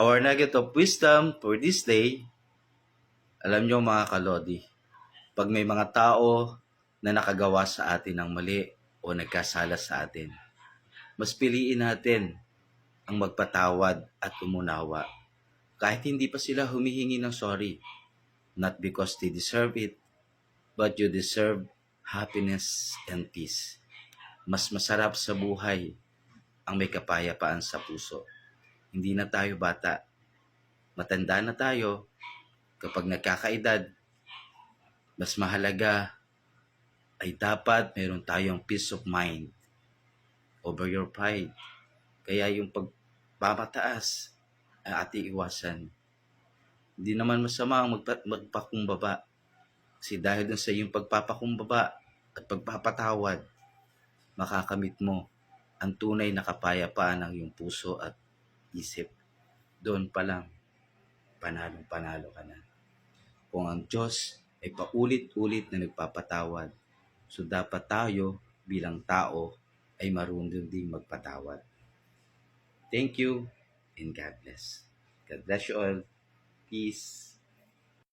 Our nugget of wisdom for this day, alam nyo mga kalodi, pag may mga tao na nakagawa sa atin ng mali o nagkasala sa atin, mas piliin natin ang magpatawad at umunawa. Kahit hindi pa sila humihingi ng sorry. Not because they deserve it, but you deserve happiness and peace. Mas masarap sa buhay ang may kapayapaan sa puso. Hindi na tayo bata. Matanda na tayo. Kapag nagkakaedad, mas mahalaga ay dapat meron tayong peace of mind over your pride. Kaya yung pagpapataas ay ating iwasan. Hindi naman masama ang magpakumbaba. Kasi dahil dun sa iyong pagpapakumbaba at pagpapatawad, makakamit mo ang tunay na kapayapaan ng iyong puso at isip. Doon pa lang, panalong-panalo ka na. Kung ang Diyos ay paulit-ulit na nagpapatawad, so dapat tayo bilang tao ay marunong ding magpatawad. Thank you and God bless. God bless you all. Peace.